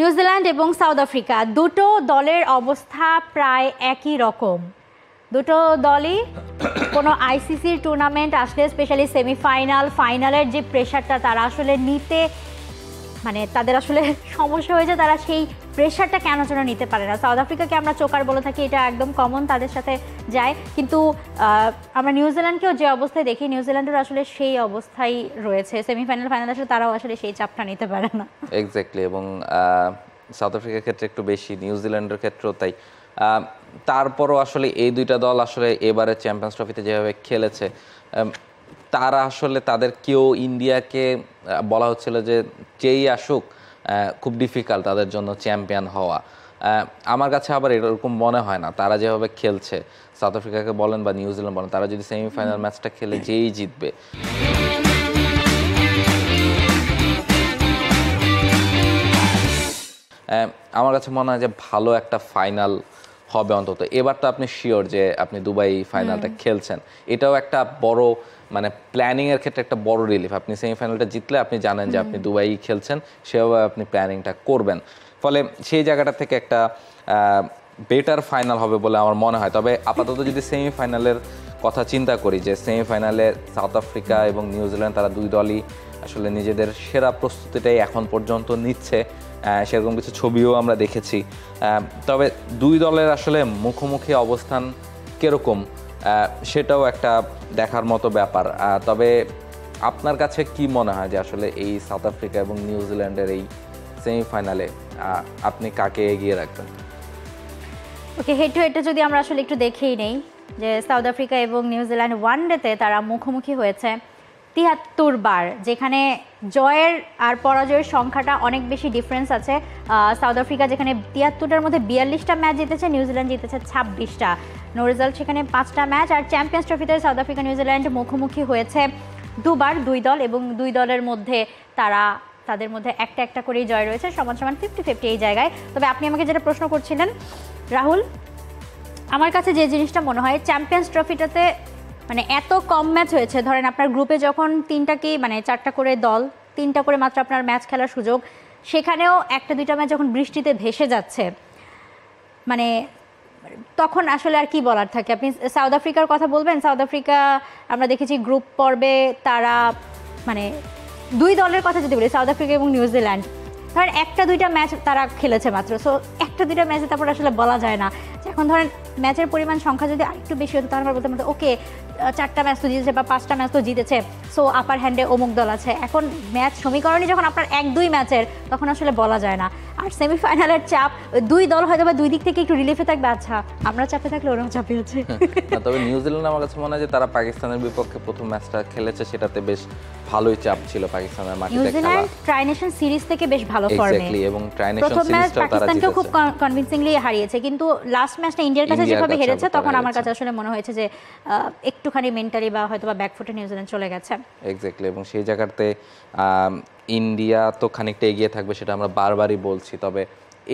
New Zealand এবং south Africa দুটো দলের অবস্থা প্রায় একই রকম। দুটো দলই কোনো আইসিসির টুর্নামেন্ট আসলে স্পেশালি সেমিফাইনাল ফাইনালের যে প্রেশারটা তারা আসলে নিতে মানে তাদের আসলে সমস্যা হয়েছে, তারা সেই প্রেশারটা কেন যেন নিতে পারে না। সাউথ আফ্রিকাকে আমরা চোকার বলে থাকি, এটা একদম কমন তাদের সাথে যায়, কিন্তু আমরা নিউজিল্যান্ডকেও যে অবস্থায় দেখি নিউজিল্যান্ডের আসলে সেই অবস্থায় রয়েছে। সেমিফাইনাল ফাইনাল আসলে তারাও আসলে সেই চাপটা নিতে পারে না। এক্স্যাক্টলি, এবং সাউথ আফ্রিকার ক্ষেত্রে একটু বেশি, নিউজিল্যান্ডের ক্ষেত্রেও তাই। তারপরও আসলে এই দুইটা দল আসলে এবারে চ্যাম্পিয়ন্স ট্রফিতে যেভাবে খেলেছে, তারা আসলে তাদের কেউ ইন্ডিয়াকে বলা হচ্ছিল যে যেই আসুক খুব ডিফিকাল্ট তাদের জন্য চ্যাম্পিয়ন হওয়া। আমার কাছে আবার এরকম মনে হয় না। তারা যেভাবে খেলছে, সাউথ আফ্রিকাকে বলেন বা নিউজিল্যান্ড বলেন, তারা যদি সেমিফাইনাল ম্যাচটা খেলে যেই জিতবে। আমার কাছে মনে হয় যে ভালো একটা ফাইনাল হবে অন্তত। এবার তো আপনি শিওর যে আপনি দুবাই ফাইনালটা খেলছেন, এটাও একটা বড় মানে প্ল্যানিংয়ের ক্ষেত্রে একটা বড় রিলিফ। আপনি সেমিফাইনালটা জিতলে আপনি জানেন যে আপনি দুবাই খেলছেন, সেভাবে আপনি প্ল্যানিংটা করবেন, ফলে সেই জায়গাটা থেকে একটা বেটার ফাইনাল হবে বলে আমার মনে হয়। তবে আপাতত যদি সেমিফাইনালের কথা চিন্তা করি, যে সেমিফাইনালে সাউথ আফ্রিকা এবং নিউজিল্যান্ড তারা দুই দলই আসলে নিজেদের সেরা প্রস্তুতিটাই এখন পর্যন্ত নিচ্ছে, সেরকম কিছু ছবিও আমরা দেখেছি। তবে দুই দলের আসলে মুখোমুখি অবস্থান কীরকম সেটাও একটা দেখার মতো ব্যাপার। তবে আপনার কাছে কি মনে হয় যে আসলে এই সাউথ আফ্রিকা এবং নিউজিল্যান্ডের এই সেমিফাইনালে আপনি কাকে এগিয়ে রাখবেন? ওকে, হেড টু হেডটা যদি আমরা আসলে একটু দেখেই নেই, যে সাউথ আফ্রিকা এবং নিউজিল্যান্ড ওয়ানডেতে তারা মুখোমুখি হয়েছে ৭৩ বার, যেখানে জয়ের আর পরাজয়ের সংখ্যাটা অনেক বেশি ডিফারেন্স আছে। সাউথ আফ্রিকা যেখানে ৭৩টার মধ্যে ৪২টা ম্যাচ জিতেছে, নিউজিল্যান্ড জিতেছে ২৬টা, নো রেজাল্ট সেখানে 5টা ম্যাচ। আর চ্যাম্পিয়ন্স ট্রফিতে সাউথ আফ্রিকা নিউজিল্যান্ড মুখোমুখি হয়েছে দুবার, দুই দল, এবং দুই দলের মধ্যে তাদের মধ্যে একটা একটা করেই জয় রয়েছে, সমান সমান 50-50 এই জায়গায়। তবে আপনি আমাকে যেটা প্রশ্ন করছিলেন রাহুল, আমার কাছে যে জিনিসটা মনে হয় চ্যাম্পিয়ন্স ট্রফিটাতে মানে এত কম ম্যাচ হয়েছে, ধরেন আপনার গ্রুপে যখন 4টা করে দল, 3টা করে মাত্র আপনার ম্যাচ খেলার সুযোগ, সেখানেও 1-2টা ম্যাচ যখন বৃষ্টিতে ভেসে যাচ্ছে, মানে তখন আসলে আর কি বলার থাকে। আপনি সাউথ আফ্রিকার কথা বলবেন, সাউথ আফ্রিকা আমরা দেখেছি গ্রুপ পর্বে তারা মানে দুই দলের কথা যদি বলি, সাউথ আফ্রিকা এবং নিউজিল্যান্ড, ধরেন 1-2টা ম্যাচ তারা খেলেছে মাত্র, সো 1-2টা ম্যাচে তারপর আসলে বলা যায় না। এখন ধরেন ম্যাচের পরিমাণ সংখ্যা যদি আরেকটু বেশি হতো তাহলে বলতে পারতো ওকে 4টা ম্যাচ তো জিতেছে বা 5টা ম্যাচ তো জিতেছে, সো আপার হ্যান্ডে অমুক দল আছে। এখন ম্যাচ সমীকরণই যখন আপনার 1-2 ম্যাচের, তখন আসলে বলা যায় না। আর সেমিফাইনালের চাপ, দুই দল হয়তো বা দুই দিক থেকে একটু রিলিফে থাকবে, আচ্ছা আমরা চাপে থাকলে ওরাও চাপে আছে। তবে নিউজিল্যান্ড আমার কাছে মনে হয় যে তারা পাকিস্তানের বিপক্ষে প্রথম ম্যাচটা খেলেছে, সেটাতে বেশ ভালোই চাপ ছিল পাকিস্তানের মাটিতে। নিউজিল্যান্ড ট্রাই নেশন সিরিজ থেকে বেশ ভালো ফর্মে, এবং ট্রাই নেশন সিরিজটাও তারা পাকিস্তানকে খুব কনভিন্সিংলি হারিয়েছে, কিন্তু লাস্ট ম্যাচটা ইন্ডিয়ার কাছে যেভাবে হেরেছে তখন আমার কাছে আসলে মনে হয়েছে যে একটুখানি মেন্টালি বা হয়তো বা ব্যাকফুটে নিউজিল্যান্ড চলে গেছে। এক্স্যাক্টলি, এবং সেই জায়গাতে ইন্ডিয়া তো খানিকটা এগিয়ে থাকবে, সেটা আমরা বারবারই বলছি। তবে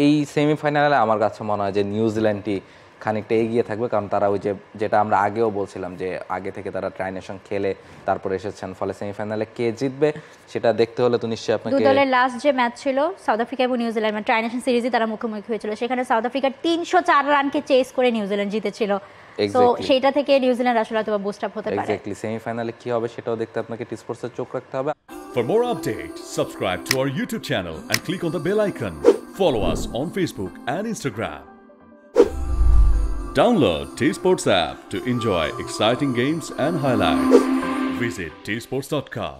এই সেমিফাইনালে আমার কাছে মনে হয় যে নিউজিল্যান্ডই খানিকটা এগিয়ে থাকবে, কারণ তারা ওই যেটা আমরা আগেও বলছিলাম যে আগে থেকে তারা ট্রাই নেশন খেলে তারপরে এসেছেন, ফলে সেমিফাইনালে কে জিতবে সেটা দেখতে হলে তো নিশ্চয়ই আপনাকে। দুই দলের লাস্ট যে ম্যাচ ছিল সাউথ আফ্রিকা এবং নিউজিল্যান্ড, মানে ট্রাই নেশন সিরিজে তারা মুখোমুখি হয়েছিল, সেখানে সাউথ আফ্রিকা ৩০৪ রানকে চেস করে নিউজিল্যান্ড জিতেছিল, তো সেইটা থেকে নিউজিল্যান্ড আসলে হয়তো বুস্ট আপ হতে পারে। এক্স্যাক্টলি, সেমিফাইনালে কি হবে সেটাও দেখতে আপনাকে টি স্পোর্টসের চোখ রাখতে হবে। For more updates, subscribe to our YouTube channel and click on the bell icon. Follow us on Facebook and Instagram. Download T-Sports app to enjoy exciting games and highlights. Visit tsports.com.